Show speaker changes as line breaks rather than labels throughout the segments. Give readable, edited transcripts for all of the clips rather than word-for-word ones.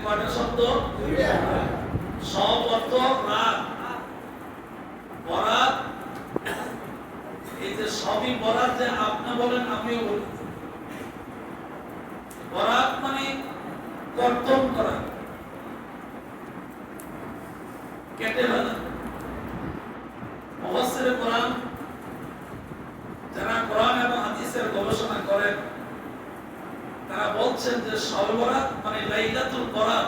কয়টা শব্দ? সব অর্থ রাত, বরাত। এই যে সবই বরাত, যে আপনি বলেন আমিও বলি, বরাত মানে কর্তন করা, কেটে ফেলা। মুফাসসিরে কোরআন যারা কোরআন এবং হাদিসের গবেষণা করেন তারা বলছেন যে শবে বরাত মানে লাইলাতুল বরাত,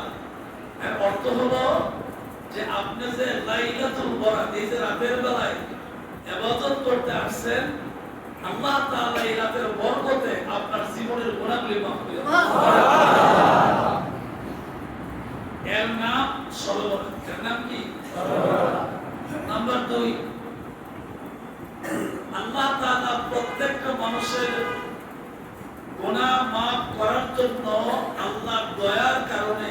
এর অর্থ হলো যে আপনি যে লাইলাতুল বরাত, এই যে রাতের বেলায় ইবাদত করতে আসছেন, আল্লাহ তাআলা এই রাতের বরকতে আপনার জীবনের গুনাহগুলি মাফ করে দেন। এর নাম শবে বরাত। এর নাম কি? নাম্বার 2, আল্লাহ তাআলা প্রত্যেকটা মানুষের গুনাহ মাফ করার জন্য আল্লাহর দয়ার কারণে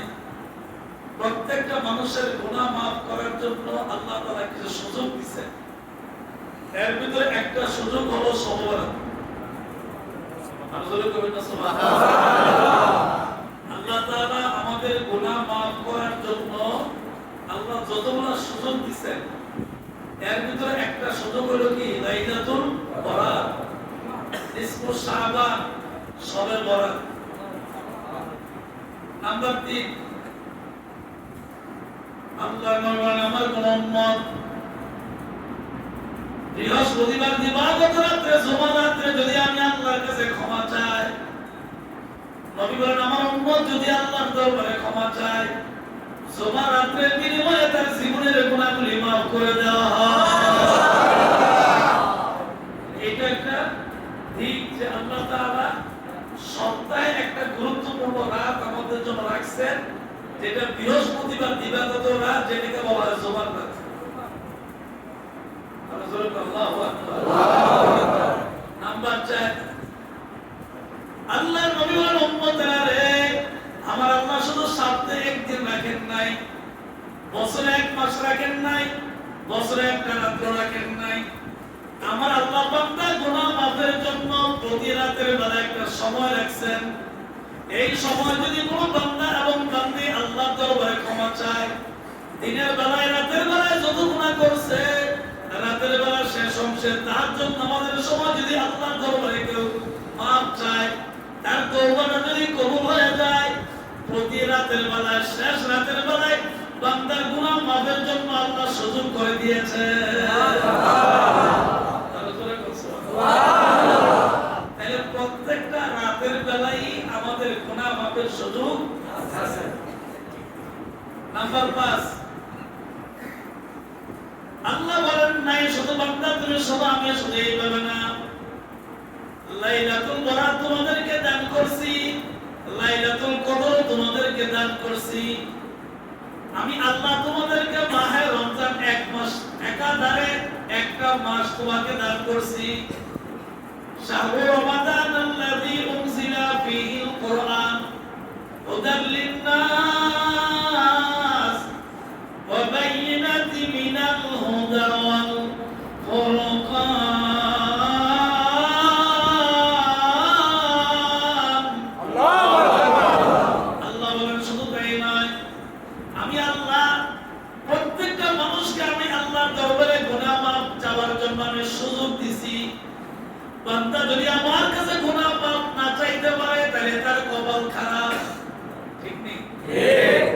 প্রত্যেকটা মানুষের গুনাহ মাফ করার জন্য আল্লাহ তাআলা কিছু সুযোগ দিয়েছেন। এর ভিতরে একটা সুযোগ হলো শবে বরাত। আল্লাহ তাআলা আমাদের গুনাহ মাফ করার জন্য আল্লাহ যতগুলো সুযোগ দিয়েছেন, এর ভিতরে একটা সুযোগ হলো কি? লাইলাতুল বরাত, নিসফু শাবান, শবে বরাত। নাম্বার 3, আল্লাহ নবী আমার কোন উম্মত বৃহস্পতিবার দিবাগত রাতে, জুমার রাতে যদি আমি আল্লাহর কাছে ক্ষমা চাই, নবী বলেন আমার উম্মত যদি আল্লাহর দরবারে ক্ষমা চায়, জুমার রাতের বিনিময়ে তার জীবনের গুনাহগুলি মাফ করে দেওয়া হয়। এটা একটা দিক যে আল্লাহ তাআলা সপ্তাহে একটা গুরুত্বপূর্ণ রাত আমাদের জন্য রাখছেন, যেটা বৃহস্পতিবার দিবাগত রাত, যেটাকে বলা হয় জুমার রাত। আল্লাহু আকবার। নাম্বার 4, আল্লাহর নবী বলেন উম্মতেরা রে, আমার আল্লাহ শুধু সপ্তাহে একদিন রাখেন নাই, বছরে 1 মাস রাখেন নাই, বছরে একটা রাত্র রাখেন নাই। আমার আল্লাহ বান্দার গুনাহ মাফের জন্য প্রতি রাতের বেলা একটা সময় রাখছেন। এই সময় যদি কোনো বান্দা এবং বান্দি আল্লাহর দরবারে ক্ষমা চায়, দিনের বেলায় রাতের বেলায় যত গুনাহ করছে, রাতের বেলা শেষ অংশে তাহাজ্জুদ নামাজের সময় যদি আল্লাহর দরবারে কেউ মাফ চায়, তার তওবাটা যদি কবুল হয়ে যায়, প্রতি রাতের বেলায় শেষ রাতের বেলায় বান্দার গুনাহ মাফের জন্য আল্লাহ সুযোগ করে দিয়েছে। তাহলে প্রত্যেকটা রাতের বেলায় আমাদের গুনাহ মাফের সুযোগ আছে। নাম্বার 5, আল্লাহ বলেন নাই শুধু বান্দা তুমি শুধু আমি শুধু এইভাবে না, লাইলাতুল বরাত তোমাদেরকে দান করছি, লাইলাতুল কদর তোমাদেরকে দান করছি। আমি আল্লাহ তোমাদেরকে মাহে রমজান 1 মাস একাধারে একটা মাস তোমাকে দান করছি। শাহরু রমাদান আল্লাযী উনজিলা ফীহিল কুরআন হুদাল লিন-নাস ওয়া বায়িনাতিন মিনাল হুদা ওয়াল ফুরকান। আল্লাহ বলেন শুধু তাই নয়, আমি আল্লাহ প্রত্যেকটা মানুষকে আমি আল্লাহর দরবারে গুনাহ মাফ চাওয়ার জন্য আমি সুযোগ দিছি। বান্দা যদি আমার কাছে গুনাহ মাফ না চাইতে পারে, তাহলে তার কপাল খারাপ। ঠিক নেই? ঠিক।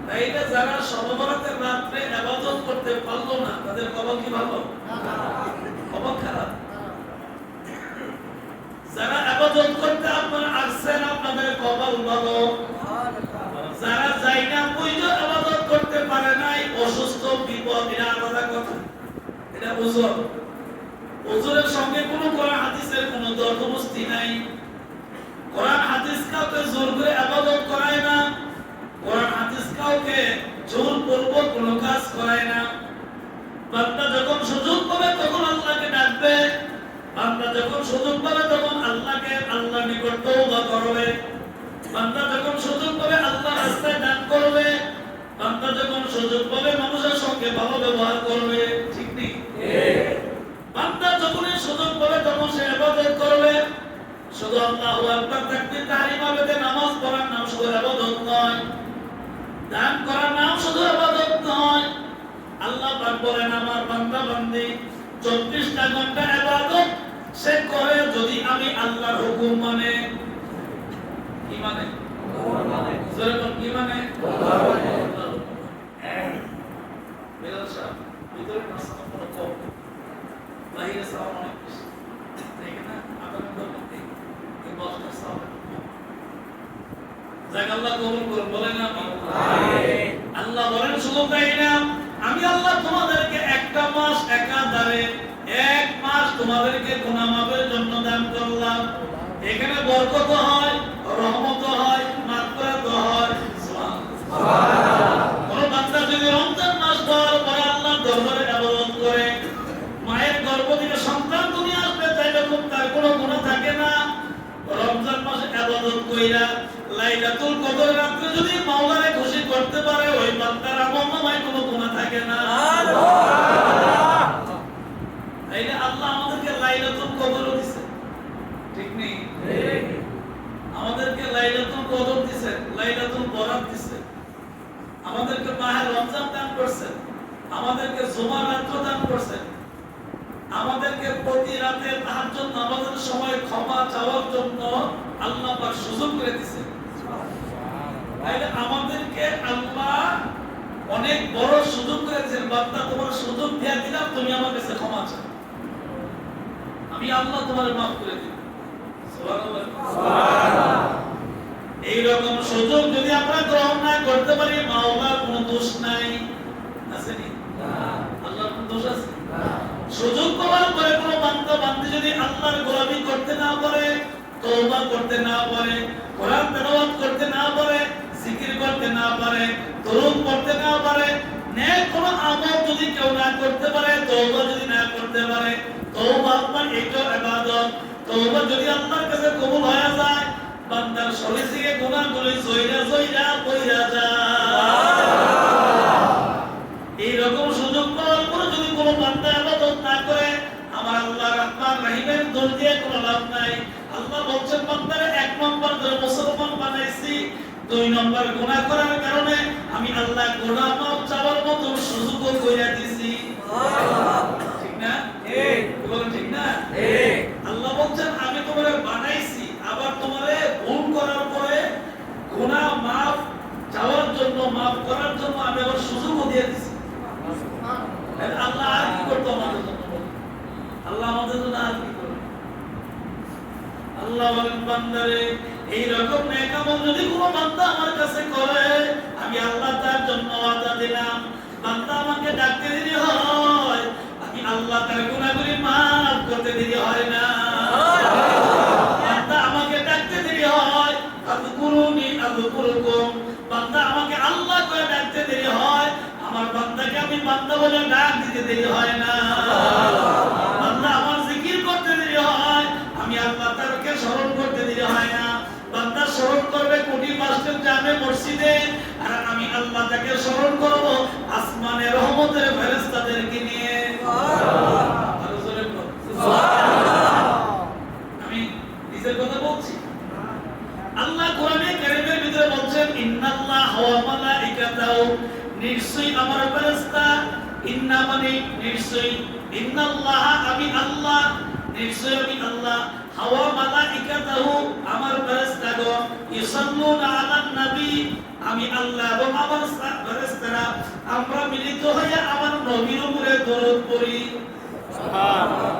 তাইলে যারা শবে বরাতের রাতে ইবাদত করতে পারলো না, তাদের কপাল কি ভালো? কপাল খারাপ। যারা ইবাদত করতে আপনারা আসছেন, আপনাদের কপাল ভালো। যারা যাই না বুঝে ইবাদত করতে পারে নাই, অসুস্থ, বিপদ, এটা আলাদা কথা। এটা ওজর। ওজরের সঙ্গে কোনো কোরআন হাদিসের কোনো দরদবস্তি নাই। কোরআন হাদিস কাউকে জোর করে ইবাদত করায় না, কোরআন হাদিস কাউকে জোরপূর্বক কোনো কাজ করায় না। বান্দা যখন সুযোগ পাবে তখন আল্লাহকে ডাকবে, বান্দা যখন সুযোগ পাবে তখন আল্লাহর নিকট তওবা করবে, বান্দা যখন সুযোগ পাবে আল্লাহর রাস্তায় দান করবে, বান্দা যখন সুযোগ পাবে মানুষের সঙ্গে ভালো ব্যবহার করবে। ঠিক নেই? ঠিক। বান্দা যখনই সুযোগ পাবে তখন সে ইবাদত করবে। শুধু আল্লাহু আকবার তাকবীর তাহরিমা বেদে নামাজ পড়ার নাম শুধু ইবাদত নয়, দান করার নাম শুধু ইবাদত নয়। আল্লাহ পাক বলেন আমার বান্দা বান্দি 24টা ঘন্টা ইবাদত সে করে যদি আমি আল্লাহর হুকুম মানে। কি মানে? জোরে বল, কি মানে? বেলাল সাহেব ভিতরে নাস্তা কোনো কম, বাইরে সালাম অনেক বেশি, তাই না? আপনাদের মধ্যে এই বসটা সালাম যাক আল্লাহ কবুল করুন, বলেন আমিন। আল্লাহ বলেন শুধু তাই না, আমি আল্লাহ তোমাদেরকে একটা মাস একাধারে 1 মাস তোমাদেরকে গুনাহ মাফের জন্য দান করলাম। এখানে বরকত হয়, রহমত হয়, মাগফিরাত হয়। সুবহানাল্লাহ। কোন বান্দা যদি রমজান মাস পাওয়ার পরে আল্লাহর দরবারে ইবাদত করে, মায়ের গর্ভ থেকে সন্তান দুনিয়া আসবে তাইলে তার কোনো গুনাহ থাকে না। রমজান মাসে ইবাদত কইরা লাইলাতুল কদর রাতে যদি মাওলারে খুশি করতে পারে ওই বান্দার আমলনামায় কোনো গুনাহ থাকে না। সুবহানাল্লাহ। তাইলে আল্লাহ আমাদেরকে লাইলাতুল কদরও দিয়েছে, ঠিক নেই? ঠিক। আমাদেরকে লাইলাতুল কদর দিয়েছে, লাইলাতুল বরাত দিয়েছে, আমাদেরকে মাহে রমজান দান করেছেন, আমাদেরকে জুমার রাত দান করেছেন, আমাদেরকে প্রতি রাতে তাহাজ্জুদ নামাজের সময় ক্ষমা চাওয়ার জন্য আল্লাহ পাক সুযোগ করে দিয়েছে। তাইলে আমাদেরকে আল্লাহ অনেক বড় সুযোগ করেছেন, বান্দা তোমার সুযোগ দিয়ে দিলাম, তুমি আমার কাছে ক্ষমা চাও, আমি আল্লাহ তোমার মাফ করে দিব। সুবহানাল্লাহ, সুবহানাল্লাহ। এই রকম সুযোগ যদি আমরা গ্রহণ না করতে পারি, মাওলার কোনো দোষ নাই, আছে নি? না। আল্লাহর কোনো দোষ আছে? না। সুযোগ পাওয়ার পরে কোনো বান্দা বান্দি যদি আল্লাহর গোলামি করতে না পারে, তওবা করতে না পারে, কোরআন তেলাওয়াত করতে না পারে, জিকির করতে না পারে, দরুদ পড়তে না পারে, নেক কোনো আমল যদি কেউ না করতে পারে, তওবা যদি না করতে পারে, তওবা আপনার একটা ইবাদত, তওবা যদি আল্লাহর কাছে কবুল হয়ে যায়, বান্দার শরীর থেকে গুনাহগুলো জয়রা জয়রা পয়রা যায়। এই রকম সুযোগ পাওয়ার পরে যদি কোনো বান্দা ইবাদত না করে, আমার আল্লাহ রহমান রহিমের দোষ দিয়ে কোনো লাভ নাই। আল্লাহ বলছেন বান্দারে 1 নম্বর ধরে মুসলমান বানাইছি, 2 নম্বর গুনাহ করার কারণে আমি আল্লাহ গুনাহ মাফ চাওয়ার মতো সুযোগও কইরা দিছি। সুবহানাল্লাহ। ঠিক না? ঠিক। বলেন ঠিক না? ঠিক। আল্লাহ বলছেন আমি তোমারে বানাইছি, আবার তোমারে ভুল করার পরে গুনাহ মাফ চাওয়ার জন্য, মাফ করার জন্য আমি আবার সুযোগও দিয়ে দিছি। সুবহানাল্লাহ। আল্লাহ আর কি করতে আমাদের জন্য? আল্লাহ আমাদের জন্য আর কি করবে? আল্লাহ বলেন বান্দারে এই রকম নেক আমল যদি কোনো বান্দা আমার কাছে করে, আমি আল্লাহ তার জন্য ওয়াদা দিলাম, বান্দা আমাকে ডাকতে দেরি হয়, আমি আল্লাহ তার গুনাহগুলি মাফ করতে দেরি হয় না। বান্দা আমাকে ডাকতে দেরি হয়, আযকুরুনি আযকুরুকুম, বান্দা আমাকে আল্লাহ করে ডাকতে দেরি হয়, আমার বান্দাকে আমি বান্দা বলে ডাক দিতে দেরি হয় না। বান্দা আমার জিকির করতে দেরি হয়, আমি আল্লাহ তারকে স্মরণ করতে দেরি হয় না। বান্দা স্মরণ করবে কোটি পাঁচজন জামে মসজিদে, আর আমি আল্লাহ তাকে স্মরণ করব আসমানের রহমতের ফেরেশতাদেরকে নিয়ে। আমি নিজের কথা বলছি। আল্লাহ কোরআনে কারীমের ভিতরে বলছেন ইন্নাল্লাহা ওয়া মালাইকাতাহু, নিশ্চয়ই আমার ফেরেশতা, ইন্না মানে নিশ্চয়ই, ইন্নাল্লাহা আমি আল্লাহ, নিশ্চয়ই আমি আল্লাহ, হাওয়া মালাইকাতাহু আমার ফেরেশতাগণ, ইসাল্লুনা আলান নবী, আমি আল্লাহ এবং আমার ফেরেশতারা আমরা মিলিত হয়ে আমার নবীর উপরে দরুদ পড়ি। সুবহানাল্লাহ,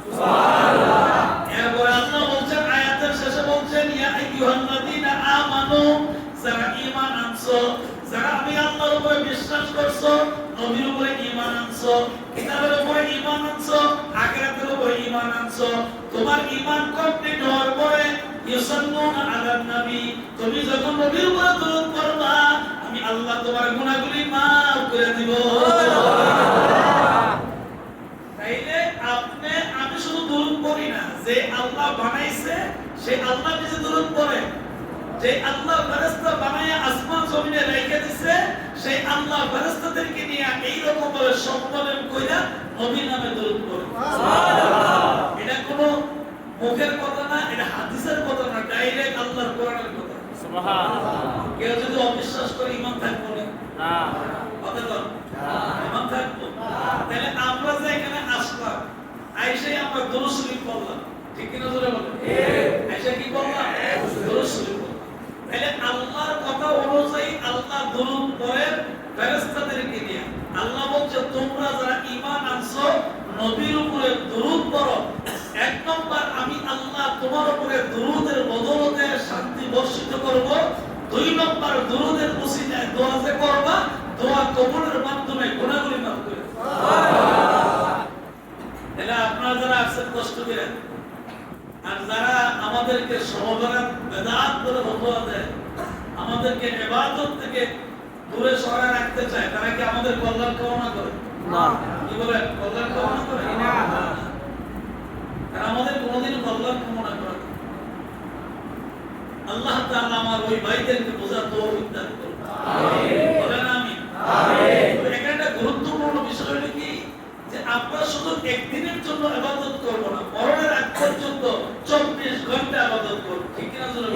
সুবহানাল্লাহ। এরপর আল্লাহ বলছেন আয়াতের শেষে বলছেন ইয়া আইয়ুহাল্লাযীনা আমানু, যারা ঈমান আনছো, যারা আমি আল্লাহর উপরে বিশ্বাস করছো, নবীর উপরে ঈমান আনছো, কিতাবের উপরে ঈমান আনছো, আখিরাতের উপরে ঈমান আনছো, তোমার ঈমান কমপ্লিট হওয়ার পরে ইউসাল্লুনা আলান নবী, তুমি যখন নবীর উপরে দরুদ পড়বা, আমি আল্লাহ তোমার গুনাহগুলি মাফ করে দিব। তাইলে আপনি আমি শুধু দরুদ পড়ি না, যে আল্লাহ বানাইছে সে আল্লাহ নিজে দরুদ পড়ে, যে আল্লাহ ফেরেশতা বানায়া আসমান জমিনে রেখে দিয়েছে সেই আল্লাহ ফেরেশতাদেরকে নিয়ে এই রকম ভাবে সম্বোধন কইরা নবী নামে দরুদ পড়ে। সুবহানাল্লাহ। এটা কোনো মুখের কথা না, এটা হাদিসের কথা না, ডাইরেক্ট আল্লাহর কোরআনের কথা। সুবহানাল্লাহ। কেউ যদি অবিশ্বাস করে
না
কথা বল এমন থাকবো তাহলে আমরা যে এখানে আসলাম আইসাই আমরা দরুদ শরীফ পড়লাম ঠিক কিনা জোরে বলেন আইসা কি করলাম দরুদ শরীফ পড়লাম তাহলে আল্লাহর কথা অনুযায়ী আল্লাহ দরুদ পড়েন ফেরেশতাদেরকে নিয়ে আল্লাহ বলছে তোমরা যারা ঈমান আনছো নবীর উপরে দরুদ পড়ো এক নম্বর আমি আল্লাহ তোমার উপরে দরুদের বদলতে শান্তি বর্ষিত করব দুই নম্বর দরুদের ওসিলায় দোয়া যে করবা দোয়া কবুলের মাধ্যমে গুনাহগুলি মাফ করে তাহলে আপনারা যারা আসছেন কষ্ট করে আর যারা আমাদেরকে সমবেদনা বেদাত করে ফতোয়া দেয় আমাদেরকে ইবাদত থেকে দূরে সরায় রাখতে চায় তারা কি আমাদের কল্যাণ কামনা করে
না
কি বলেন কল্যাণ কামনা করে না তারা আমাদের কোনোদিন কল্যাণ কামনা করে না আল্লাহ তাআলা আমার ওই ভাইদেরকে বোঝার তৌফিক দান করুন আমিন বলেন আমিন আমিন এখানে একটা গুরুত্বপূর্ণ বিষয় হলো কি যে আমরা শুধু একদিনের জন্য ইবাদত করব না মরণের আগ পর্যন্ত 24 ঘন্টা ইবাদত করব ঠিক কি না জোরে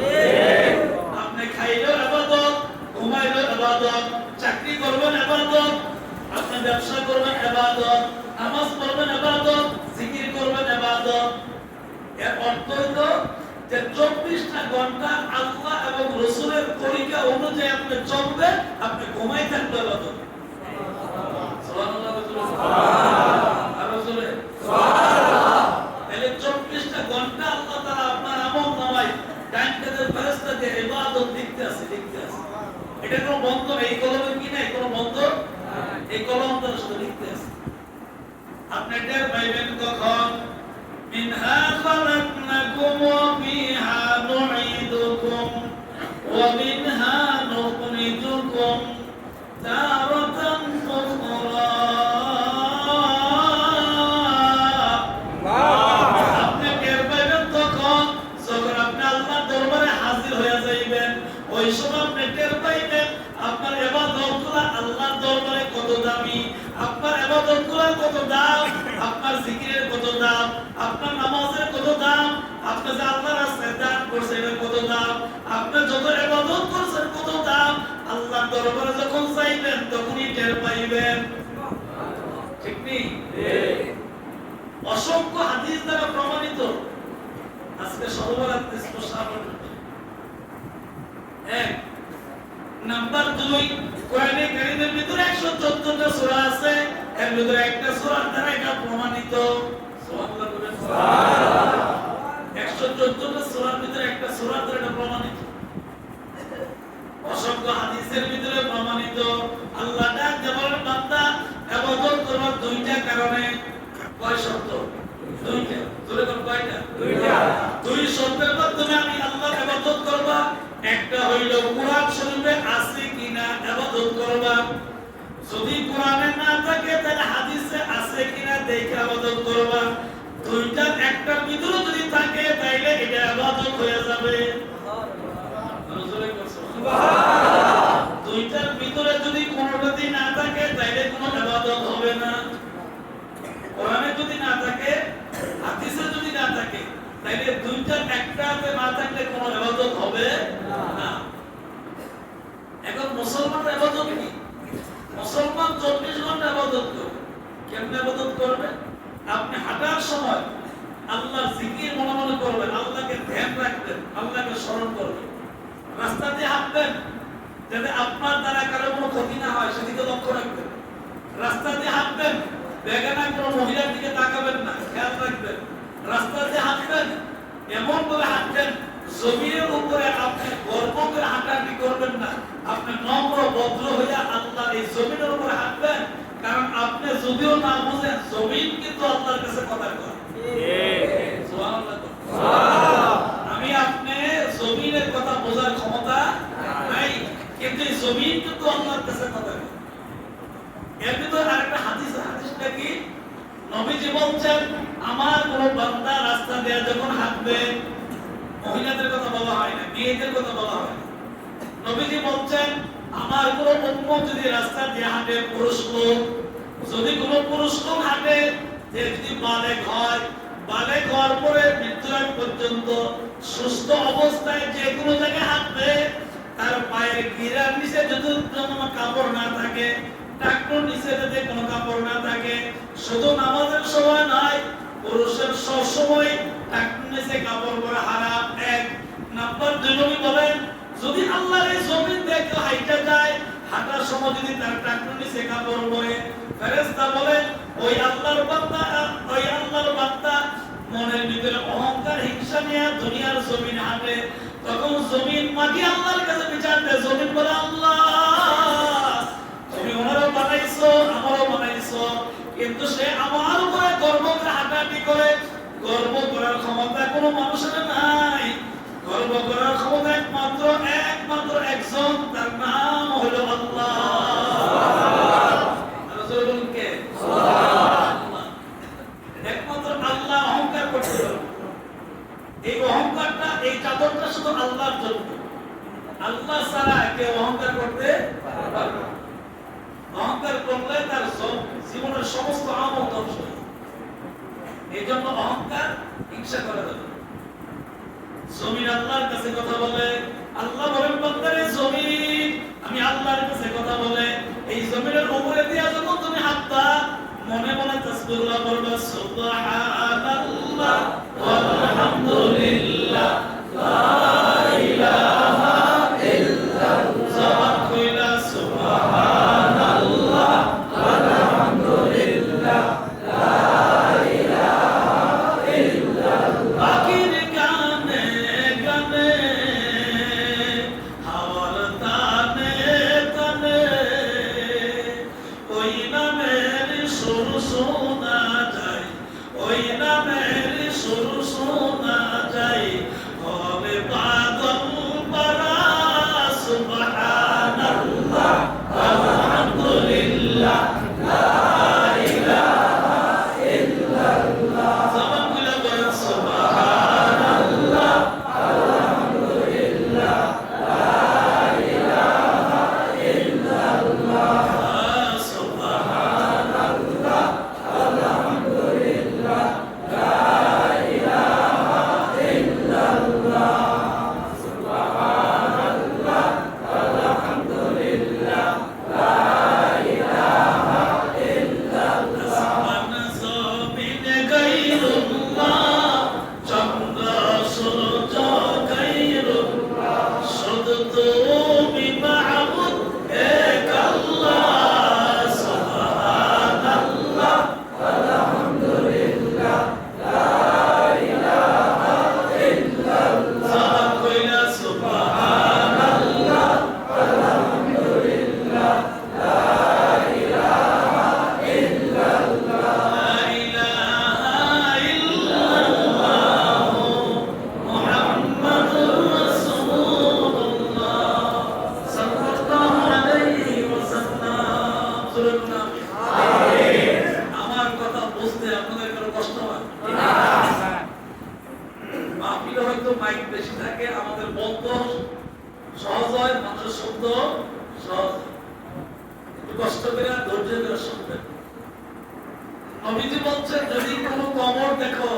আপনি খাইলেও ইবাদত ঘুমাইলেও ইবাদত চাকরি করবেন ইবাদত আপনি ব্যবসা করবেন ইবাদত নামাজ পড়বেন ইবাদত জিকির করবেন ইবাদত এর অর্থ হলো যে 24টা ঘন্টা আল্লাহ এবং রাসূলের তরিকা অনুযায়ী আপনি চলবেন আপনি ঘুমাই থাকবেন ইবাদত সুবহানাল্লাহ সুবহানাল্লাহ রাসূলের সুবহানাল্লাহ তাহলে 24টা ঘন্টা আল্লাহ তাআলা আপনার আমল নামায় টাইম টেবিল ফেরেশতা দিয়ে ইবাদত লিখতে আছে এটা কোনো বন্ধ এই কলমে কি নাই কোনো বন্ধ এই কলম দ্বারা শুধু লিখতে আছে আপনি টের পাইবেন কখন মিনহা খালাকনাকুম ওয়া ফিহা নুঈদুকুম ওয়া মিনহা নুখরিজুকুম তারাতান উখরা আপনি টের পাইবেন তখন যখন আপনি আল্লাহর দরবারে হাজির হয়ে যাইবেন ওই সময় আপনি টের পাইবেন আপনার ইবাদতগুলো আল্লাহর দরবারে কত দামি আপনার ইবাদতগুলো কত দাম আপনার জিকিরের কত দাম আপনার নামাজের কত দাম আপনি যে আল্লাহর রাস্তায় দান করছেন এর কত দাম আপনি যত ইবাদত করছেন কত দাম আল্লাহর দরবারে যখন যাইবেন তখনই টের পাইবেন ঠিক নেই অসংখ্য হাদিস দ্বারা প্রমাণিত আজকে সর্বরাত্রি স্পষ্ট এক নাম্বার 2 কোরআনে কারীমের ভিতরে 114টা সূরা আছে এর ভিতরে একটা সূরার দ্বারা এটা প্রমাণিত সুবহানাল্লাহ বলেন সুবহানাল্লাহ 114টা সূরার ভিতরে একটা সূরার দ্বারা এটা প্রমাণিত অসংখ্য হাদিসের ভিতরে প্রমাণিত আল্লাহ ডাক দেওয়ার বান্দা ইবাদত করার দুইটা কারণে কয় শর্ত দুইটা জোরে কোন কয়টা দুইটা দুই শর্তের মাধ্যমে আমি আল্লাহর ইবাদত করব একটা হইল কোরআন শরীফে আছে কিনা ইবাদত করবা যদি কোরআনে না থাকে তাহলে হাদিসে আছে কিনা দেখে ইবাদত করবা দুইটার একটা ভিতরে যদি থাকে তাইলে এটা ইবাদত হয়ে যাবে সুবহানাল্লাহ দুইটার ভিতরে যদি কোনোটাই না থাকে তাইলে কোনো ইবাদত হবে না কোরআনে যদি না থাকে হাদিসে যদি না থাকে তাইলে দুইটার একটাতে না থাকলে কোনো ইবাদত হবে না এখন মুসলমানরা ইবাদত কি মুসলমান 24 ঘন্টা ইবাদত করে কেমনে ইবাদত করবে আপনি হাঁটার সময় আল্লাহর জিকির মনে মনে করবেন আল্লাহকে ধ্যান রাখবেন আল্লাহকে স্মরণ করবেন রাস্তা দিয়ে হাঁটবেন যাতে আপনার দ্বারা কারো কোনো ক্ষতি না হয় সেদিকে লক্ষ্য রাখবেন রাস্তা দিয়ে হাঁটবেন বেগানা কোনো মহিলার দিকে তাকাবেন না খেয়াল রাখবেন রাস্তা দিয়ে হাঁটবেন এমন ভাবে হাঁটবেন জমিনের উপরে আপনি গর্ব করে হাঁটাহাঁটি করবেন না আপনি নম্র ভদ্র হয়ে আল্লাহর এই জমিনের উপরে হাঁটবেন কারণ আপনি যদিও না বুঝেন জমিন কিন্তু আল্লাহর কাছে কথা কয় সুবহানাল্লাহ সুবহানাল্লাহ আমি আপনি জমিনের কথা বোঝার ক্ষমতা নাই কিন্তু এই জমিন কিন্তু আল্লাহর কাছে কথা কয় এর ভিতর আরেকটা হাদিসটা কি নবীজি বলছেন আমার কোন বান্দা রাস্তা দিয়ে যখন হাঁটবে মহিলাদের কথা বলা হয় না মেয়েদের কথা বলা হয় না নবীজি বলছেন আমার কোন উম্মত যদি রাস্তা দিয়ে হাঁটে পুরুষ লোক যদি কোন পুরুষ লোক হাঁটে যে যদি বালেগ হওয়ার পরে মৃত্যুর আগ পর্যন্ত সুস্থ অবস্থায় যে কোনো জায়গায় হাঁটবে তার পায়ের গিরার নিচে যদি কোনো কাপড় না থাকে, টাকনুর নিচে যদি কোনো কাপড় না থাকে, শুধু নামাজের সময় নয়, পুরুষের সব সময় টাকনুর নিচে কাপড় পরা হারাম। এক নাম্বার। দুই নবী বলেন, যদি আল্লাহর এই জমিন দেখে হাইটা যায়, হাঁটার সময় যদি তার টাকনুর নিচে কাপড় পরে, ফেরেশতা বলেন ওই আল্লাহর বান্দা মনের ভিতরে অহংকার হিংসা নিয়ে দুনিয়ার জমিন হাঁটে, তখন জমিন মাটি আল্লাহর কাছে বিচার দেয়। জমিন বলে, আল্লাহ তুমি ওনারও বানাইছো, আমারও বানাইছো, কিন্তু সে আমার উপরে গর্ব করে হাঁটাহাঁটি করে। গর্ব করার ক্ষমতা কোনো মানুষের নাই। গর্ব করার ক্ষমতা একমাত্র একজন, তার নাম হলো আল্লাহ। একমাত্র আল্লাহ অহংকার করতে পারে। এই অহংকারটা, এই চাদরটা শুধু আল্লাহর জন্য। আল্লাহ ছাড়া কেউ অহংকার করতে পারবে না। অহংকার করলে তার জীবনের সমস্ত আমল ধ্বংস হয়ে যাবে। এই জন্য অহংকার, হিংসা করা যাবে। জমিন আল্লাহর কাছে কথা বলে, আল্লাহ বলেন বান্দারে জমিন আমি আল্লাহর কাছে কথা বলে, এই জমিনের উপরে দিয়া যখন তুমি হাতটা মনে মনে তাসবিহুল্লাহ পড়বে, সুবহানাল্লাহ ওয়ালহামদুলিল্লাহ লা ইলাহা ইল্লাল্লাহ, কইলা সুবহানাল্লাহ ওয়ালহামদুলিল্লাহ লা ইলাহা ইল্লাল্লাহ। বাকির গানে গানে হাওয়ার তানে তানে ওই নামের সুর শোনা যায়, ওই নামের সুর শোনা যায়, হবে পাগল পারা। সুবহানাল্লাহ আলহামদুলিল্লাহ লা ইলাহা ইল্লাল্লাহ। জবান খুলে বলেন সুবহানাল্লাহ আলহামদুলিল্লাহ লা ইলাহা ইল্লাল্লাহ। সুবহানাল্লাহ আলহামদুলিল্লাহ লা ইলাহা ইল্লাল্লাহ। সুবহানাল্লাহ আলহামদুলিল্লাহ লা ইলাহা ইল্লাল্লাহ। আসমান জমিন গায়রুল্লাহ, চন্দ্র সূর্য গায়রুল্লাহ, শুধু তুমি মাবুদ এক আল্লাহ। সুবহানাল্লাহ আলহামদুলিল্লাহ লা ইলাহা ইল্লাল্লাহ। কইলা সুবহানাল্লাহ আলহামদুলিল্লাহ লা ইলাহা ইল্লাল্লাহ। লা ইলাহা ইল্লাল্লাহ মুহাম্মাদুর রাসূলুল্লাহ সাল্লাল্লাহু আলাইহি ওয়াসাল্লাম। সুবহানাল্লাহ। আমিন। আমার কথা বুঝতে আপনাদের কোনো কষ্ট হয় না? মাহফিলে হয়তো মাইক বেশি থাকে, আমাদের বলতে সহজ হয়, মানুষের শব্দ সহজ হয়। একটু কষ্ট করে ধৈর্য ধরে শুনবেন। নবীজি বলছেন, যদি কোনো কবর দেখো,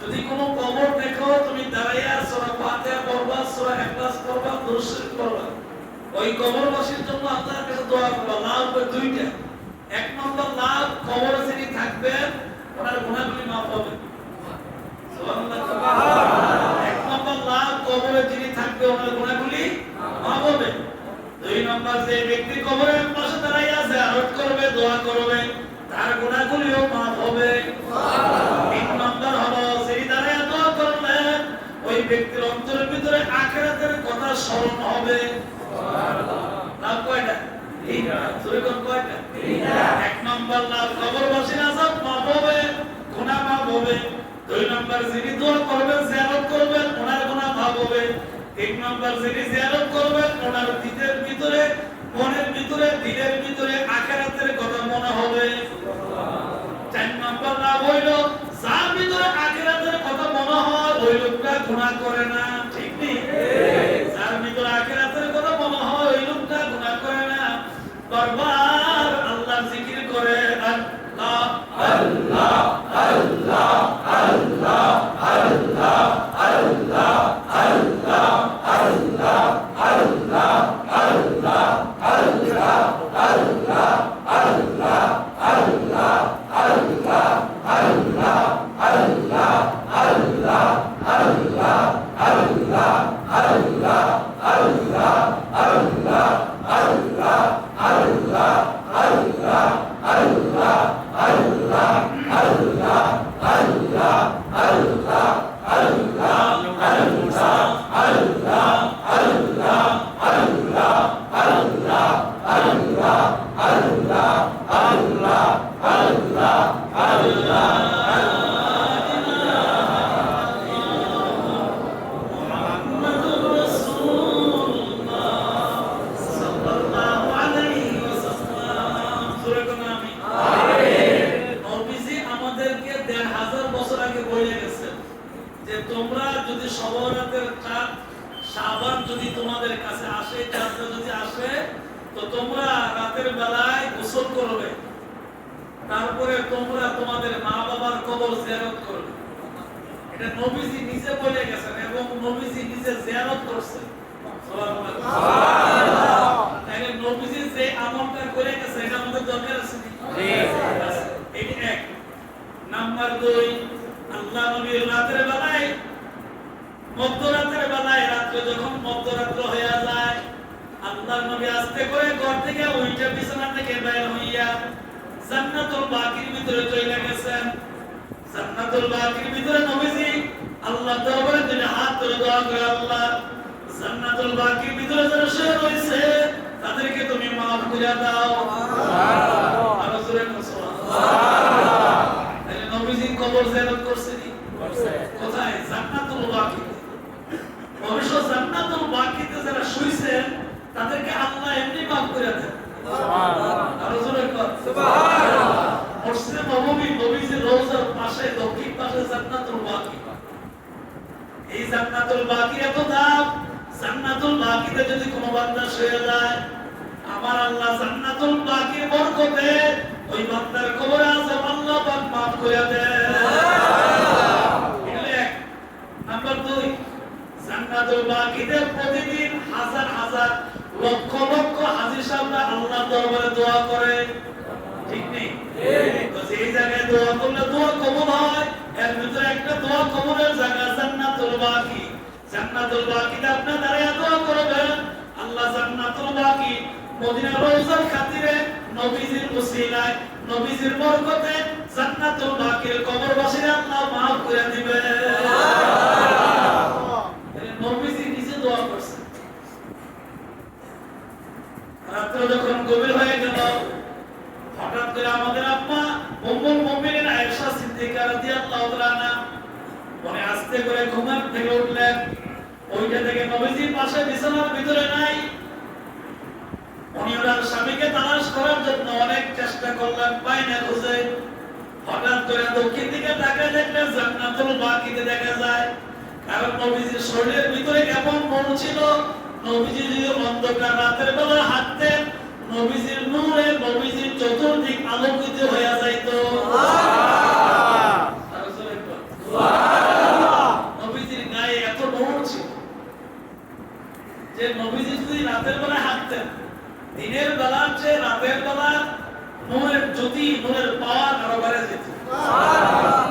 যদি কোনো কবর দেখো, তুমি দাঁড়াইয়া সূরা ফাতিহা পড়বা, সূরা ইখলাস পড়বা, দুরূদ শরীফ পড়বা। ওই কবরবাসীর জন্য আল্লাহর কাছে দোয়া করবা। লাভ হবে দুইটা। এক নম্বর লাভ, কবরে যিনি থাকবেন ওনার গুনাহগুলি মাফ হবে। সুবহানাল্লাহ। এক নম্বর লাভ, কবরে যিনি থাকবে ওনার গুনাহগুলি মাফ হবে। দুই নম্বর, যে ব্যক্তি কবরের পাশে দাঁড়াইয়া জিয়ারত করবে, দোয়া করবে, তার গুনাহগুলিও মাফ হবে। তিন নম্বর হলো, যিনি দাঁড়াইয়া দোয়া করলেন, ওই ব্যক্তির অন্তরের ভিতরে আখিরাতের কথা স্মরণ হবে। সুবহানাল্লাহ। লাভ কয়টা? তিনটা। সুরেকন কয়টা? তিনটা। এক নম্বর লাভ, কবরবাসীর আযাব মাফ হবে, গুনাহ মাফ হবে। দুই নম্বর, যিনি দোয়া করবেন, জিয়ারত করবেন, ওনার গুনাহ মাফ হবে। তিন নম্বর, যিনি জিয়ারত করবেন, ওনার দিলের ভিতরে, মনের ভিতরে, দিলের ভিতরে আখিরাতের কথা মনে হবে। চার নম্বর লাভ হইল, যার ভিতরে আখিরাতের কথা মনে হয় ওই লোকটা গুনাহ করে না। ঠিক নেই? যার ভিতরে আখিরাতের কথা মনে হয় ওই লোকটা গুনাহ করে না। বারবার আল্লাহর জিকির করে, আল্লাহ আল্লাহ আল্লাহ আল্লাহ আল্লাহ আল্লাহ আল্লাহ আল্লাহ আল্লাহ তারপরে তোমরা তোমাদের মা বাবার কবর জিয়ারত করবে। এটা নবীজি নিজে বলে গেছেন এবং নবীজি নিজে জিয়ারত করছেন। সুবহানাল্লাহ। তাহলে নবীজি যে আমলটা করে গেছে এটা আমাদের দরকার আছে কি? এই এক। নাম্বার 2, আল্লাহ নবীর রাতের বেলায় মধ্যরাতের বেলায় রাত্রে যখন মধ্যরাত্র হয়ে যায় আল্লাহ নবী আস্তে করে ঘর থেকে উঠে বিছানা থেকে বের হইয়া জান্নাতুল বাকির ভিতরে চলে গেছেন। জান্নাতুল বাকির ভিতরে নবীজি আল্লাহ দরবারে দুই হাত তুলে দোয়া করে, আল্লাহ জান্নাতুল বাকির ভিতরে যারা শুয়ে রয়েছে তাদেরকে তুমি মাফ করে দাও। সুবহানাল্লাহ। আর জোরে সুবহানাল্লাহ। তাহলে নবীজি কবর জিয়ারত করছেন কোথায়? জান্নাতুল বাকি। অবশ্য জান্নাতুল বাকিতে যারা শুয়েছেন তাদেরকে আল্লাহ এমনি মাফ করে দেন। সুবহানাল্লাহ। আর জোরে সুবহানাল্লাহ। মসজিদে নববী নবীজির রওজার পাশে দক্ষিণ পাশে জান্নাতুল বাকি। এই জান্নাতুল বাকির এত দাম, জান্নাতুল বাকিতে যদি কোনো বান্দা শুয়ে যায় আমার আল্লাহ জান্নাতুল বাকির বরকতে ওই বান্দার কবরে আযাব আল্লাহ পাক মাফ করে দেন। সুবহানাল্লাহ। নাম্বার 2, জান্নাতুল বাকিতে প্রতিদিন হাজার হাজার লক্ষ লক্ষ হাজী সাহেবরা আল্লাহর দরবারে দোয়া করে। ঠিক নেই? তো সেই জায়গায় দোয়া করলে দোয়া কবুল হয়। এর ভিতরে একটা দোয়া কবুলের জায়গা জান্নাতুল বাকি। জান্নাতুল বাকিতে আপনি দাঁড়িয়ে দোয়া করবেন, আল্লাহ জান্নাতুল বাকি মদিনার রওজার খাতিরে নবীজির ওসিলায় নবীজির বরকতে জান্নাতুল বাকির কবরবাসীরা আল্লাহ মাফ করে দিবেন। সুবহানাল্লাহ। নবীজি নিজে দোয়া করছেন। রাত্র যখন গভীর হয়ে গেল হঠাৎ করে আমাদের আম্মা উম্মুল মুমিনিন আয়েশা সিদ্দিকা রাদিয়াল্লাহু তাআলা উনি আস্তে করে ঘুম থেকে উঠলেন। ওইটা থেকে নবীজির পাশে বিছানার ভিতরে নাই। উনি ওনার স্বামীকে তালাশ করার জন্য অনেক চেষ্টা করলেন, পাই না খুঁজে। হঠাৎ করে দক্ষিণ দিকে তাকিয়ে দেখলেন জান্নাতুল বাকিতে দেখা যায়। কারণ নবীজির শরীরের ভিতরে কেমন মন ছিল, নবীজি যদি অন্ধকার রাতের বেলা হাঁটতেন নবীজির নূরে নবীজির চতুর্দিক আলোকিত হয়ে যাইত। সুবহানাল্লাহ। নবীজির গায়ে এত নূর ছিল যে নবীজি যদি রাতের বেলা হাঁটতেন দিনের বেলার চেয়ে রাতের বেলা নূরের জ্যোতি নূরের পাওয়ার আরো বেড়ে যেত। সুবহানাল্লাহ।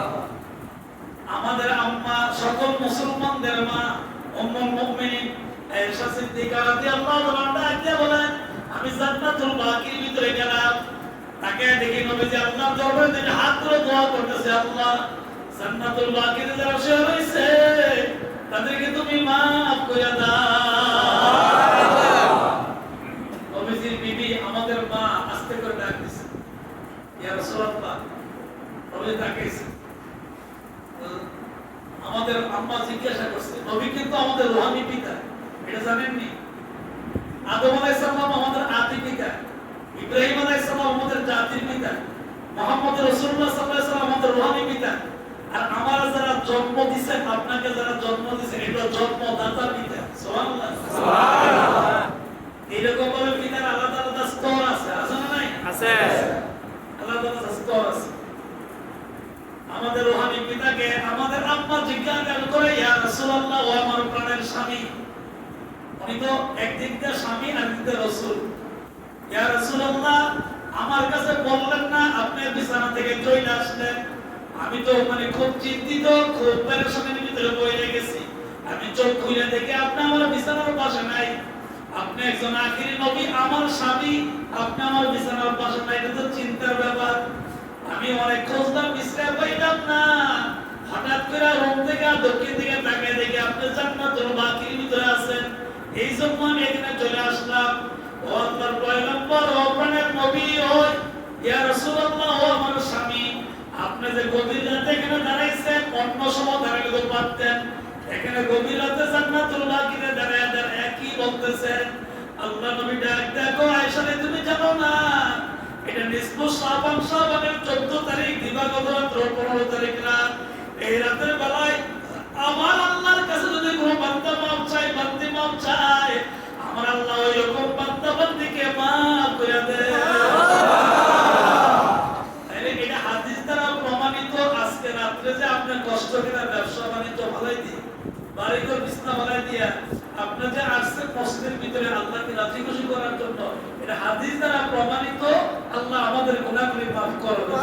আমাদের আম্মা সকল মুসলমানদের মা উম্মুল মুমিনিন আয়েশা সিদ্দিকা রাদিয়াল্লাহু তাআলা বলেন, আমি জান্নাতুল বাকির ভিতরে গেলাম, তাকে দেখি নবীজি আল্লাহর দরবারে দুই হাত তুলে দোয়া করতেছে, আল্লাহ জান্নাতুল বাকিতে যারা শুয়ে রয়েছে তাদেরকে তুমি মাফ করে দাও। নবীজির বিবি আমাদের মা আস্তে করে ডাক দিছে, ইয়া রাসূলুল্লাহ। নবী তাকাইছে। আমাদের আম্মা জিজ্ঞাসা করছে, নবী কিন্তু আমাদের রূহানি পিতা, এটা জানেননি? আদম আলাইহিস সালাম আমাদের আদি পিতা, ইব্রাহিম আলাইহিস সালাম আমাদের জাতির পিতা, মুহাম্মদ রাসূলুল্লাহ সাল্লাল্লাহু আলাইহি ওয়াসাল্লাম আমাদের রূহানি পিতা। আর আমারা যারা জন্ম দিয়েছেন, আপনাকে যারা জন্ম দিয়েছেন এটা জন্মদাতা পিতা। সুবহানাল্লাহ। সুবহানাল্লাহ। এরকম ভাবে পিতার আলাদা আলাদা স্তর আছে, আছে না নাই? আছে। আলাদা আলাদা স্তর আছে। আমাদের রূহানি পিতাকে আমাদের আম্মা জিজ্ঞাসা করে, ইয়া রাসূলুল্লাহ, ও আমার প্রাণের স্বামী। উনি তো একদিক দিয়ে স্বামী আর একদিক দিয়ে রাসূল। ইয়া রাসূলুল্লাহ, আমার কাছে বললেন না আপনি বিছানা থেকে চলে আসলেন? আমি তো খুব চিন্তিত, খুব পেরেশানির ভিতরে পড়ে গেছি। আমি চোখ খুলে দেখি আপনি আমার বিছানার পাশে নাই। আপনি একজন আখিরি নবী, আমার স্বামী, আপনি আমার বিছানার পাশে নাই, এটা তো চিন্তার ব্যাপার। আমি অনেক খুঁজলাম, বিশ্রাম পাইলাম না। হঠাৎ করে রুম থেকে দক্ষিণ দিকে তাকিয়ে দেখি আপনি জান্নাতুল বাকির ভিতরে আছেন। এই জন্য আমি এখানে চলে আসলাম। ও আল্লাহর পয়গম্বর, ও প্রাণের নবী, ও ইয়া রাসূলুল্লাহ, ও আমার স্বামী, আপনি যে গভীর রাতে এখানে দাঁড়াইছেন, অন্য সময় দাঁড়াইলে তো পারতেন। এখানে গভীর রাতে জান্নাতুল বাকিতে দাঁড়ায় একই বলতেছেন। আল্লাহ নবী ডাক দেখো, আয়েশা রে তুমি জানো না এটা নিসফু শাবান, শাবানের 14 তারিখ দিবাগত রাত 15 তারিখ রাত। এই রাতের বেলায় আমার আল্লাহর কাছে যদি কোনো বান্দা মাফ চায়, বান্দি মাফ চায়, আমার আল্লাহ ওই রকম বান্দা বান্দিকে মাফ করে দেয়। এটা হাদিস দ্বারা প্রমাণিত। আজকে রাত্রে যে আপনি কষ্ট করে ব্যবসা বাণিজ্য ভালাই দিয়ে, বাড়িঘর বিছনা ভালাই দিয়া আপনি যে আসছে কষ্টের ভিতরে আল্লাহকে রাজি খুশি করার জন্য, এটা হাদিস দ্বারা প্রমাণিত। আল্লাহ আমাদের গুনাহগুলি মাফ করবে।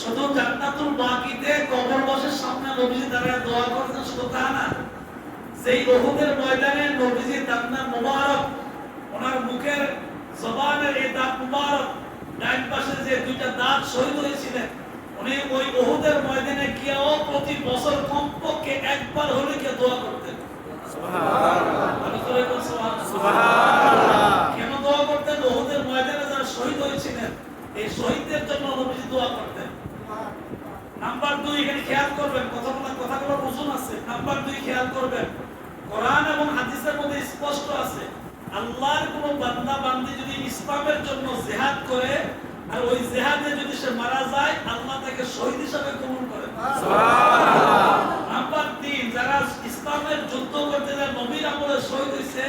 শুধু জান্নাতুল বাকিতে কবরবাসের সামনে নবীজি দাঁড়ায় দোয়া করতেন শুধু তা না, সেই উহুদের ময়দানে নবীজি দাঁতনা মুবারক, ওনার মুখের জবানের এই দাঁত মুবারক, ডান পাশে যে দুইটা দাঁত শহীদ হয়েছিলেন, উনি ওই উহুদের ময়দানে গিয়েও প্রতি বছর কমপক্ষে একবার হলে গিয়ে দোয়া করতেন। সুবহানাল্লাহ। কেন দোয়া করতেন? উহুদের ময়দানে যারা শহীদ হয়েছিলেন, এই শহীদদের জন্য নবীজি দোয়া করতেন। নাম্বার 2, এখানে খেয়াল করবেন, কথাগুলো ওজন আছে। নাম্বার 2 খেয়াল করবেন, কোরআন এবং হাদিসের মধ্যে স্পষ্ট আছে, আল্লাহর কোন বান্দা বান্দি যদি ইসলামের জন্য জিহাদ করে আর ওই জিহাদে যদি সে মারা যায়, আল্লাহ তাকে শহীদ হিসেবে কবুল করেন। সুবহানাল্লাহ। নাম্বার 3, যারা ইসলামের যুদ্ধ করতে যায় নবীর আমলে শহীদ হইছে,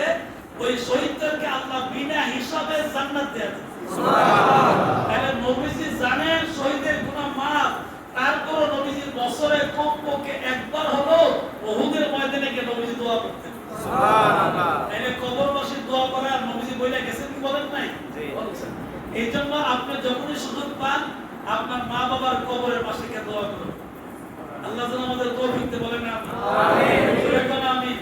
ওই শহীদদেরকে আল্লাহ বিনা হিসাবে জান্নাত দেন। সুবহানাল্লাহ। তাহলে নবীজি জানেন শহীদের গুনাহ মাফ, তারপর নবীজির বছরে কমপক্ষে একবার হলো উহুদের ময়দানে গিয়ে নবীজি দোয়া করতেন। সুবহানাল্লাহ। তাহলে কবরবাসী দোয়া করে আর নবীজি বলে গেছেন কি বলেন নাই? জি বলেছেন। এইজন্য আপনি যখনই সুযোগ পান আপনার মা বাবার কবরের পাশে গিয়ে দোয়া করুন। আল্লাহ যেন আমাদের তৌফিক দেন, বলেন আমিন। আমিন।